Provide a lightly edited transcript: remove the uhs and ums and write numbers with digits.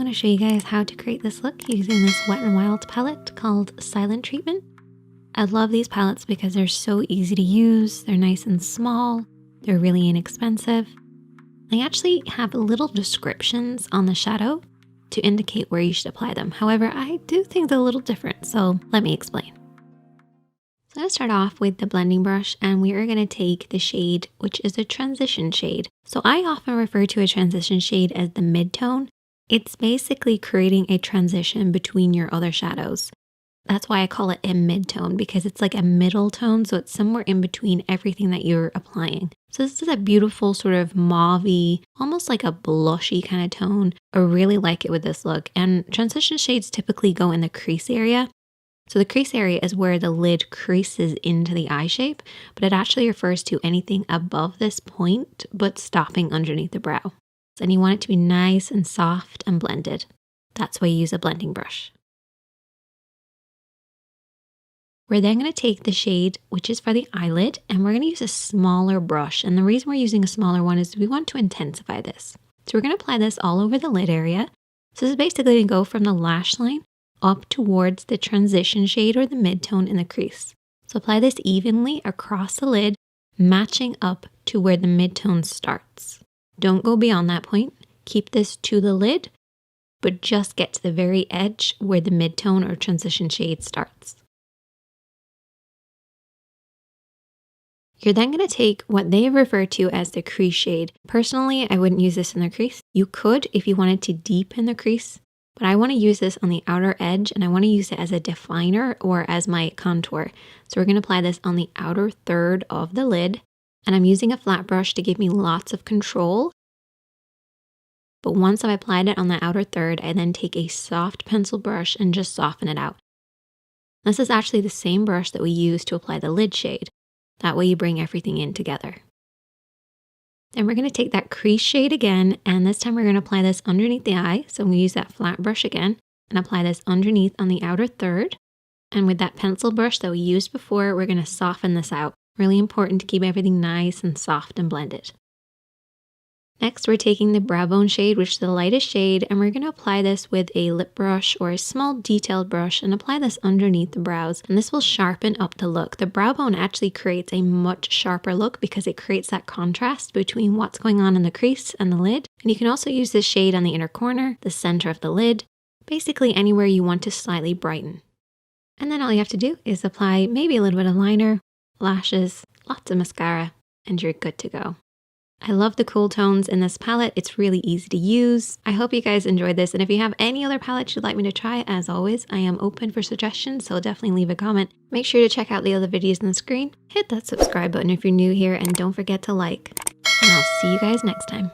to show you guys how to create this look using this Wet n Wild palette called Silent Treatment. I love these palettes because they're so easy to use, they're nice and small, they're really inexpensive. They actually have little descriptions on the shadow to indicate where you should apply them. However, I do think they're a little different, so let me explain. So I'm going to start off with the blending brush, and we are going to take the shade, which is a transition shade. So I often refer to a transition shade as the mid-tone. It's basically creating a transition between your other shadows. That's why I call it a mid-tone, because it's like a middle tone, so it's somewhere in between everything that you're applying. So this is a beautiful sort of mauve-y, almost like a blushy kind of tone. I really like it with this look. And transition shades typically go in the crease area. So the crease area is where the lid creases into the eye shape, but it actually refers to anything above this point, but stopping underneath the brow. And you want it to be nice and soft and blended. That's why you use a blending brush. We're then going to take the shade, which is for the eyelid, and we're going to use a smaller brush. And the reason we're using a smaller one is we want to intensify this. So we're going to apply this all over the lid area. So this is basically going to go from the lash line up towards the transition shade or the mid-tone in the crease. So apply this evenly across the lid, matching up to where the mid-tone starts. Don't go beyond that point. Keep this to the lid, but just get to the very edge where the mid-tone or transition shade starts. You're then going to take what they refer to as the crease shade. Personally, I wouldn't use this in the crease. You could if you wanted to deepen the crease, but I want to use this on the outer edge, and I want to use it as a definer or as my contour. So we're going to apply this on the outer third of the lid, and I'm using a flat brush to give me lots of control. But once I've applied it on the outer third, I then take a soft pencil brush and just soften it out. This is actually the same brush that we use to apply the lid shade. That way you bring everything in together. Then we're going to take that crease shade again, and this time we're going to apply this underneath the eye. So I'm going to use that flat brush again and apply this underneath on the outer third. And with that pencil brush that we used before, we're going to soften this out. Really important to keep everything nice and soft and blended. Next, we're taking the brow bone shade, which is the lightest shade, and we're going to apply this with a lip brush or a small detailed brush and apply this underneath the brows. And this will sharpen up the look. The brow bone actually creates a much sharper look because it creates that contrast between what's going on in the crease and the lid. And you can also use this shade on the inner corner, the center of the lid, basically anywhere you want to slightly brighten. And then all you have to do is apply maybe a little bit of liner, lashes, lots of mascara, and you're good to go. I love the cool tones in this palette. It's really easy to use. I hope you guys enjoyed this, and if you have any other palettes you'd like me to try, as always, I am open for suggestions, so definitely leave a comment. Make sure to check out the other videos on the screen. Hit that subscribe button if you're new here, and don't forget to like. And I'll see you guys next time.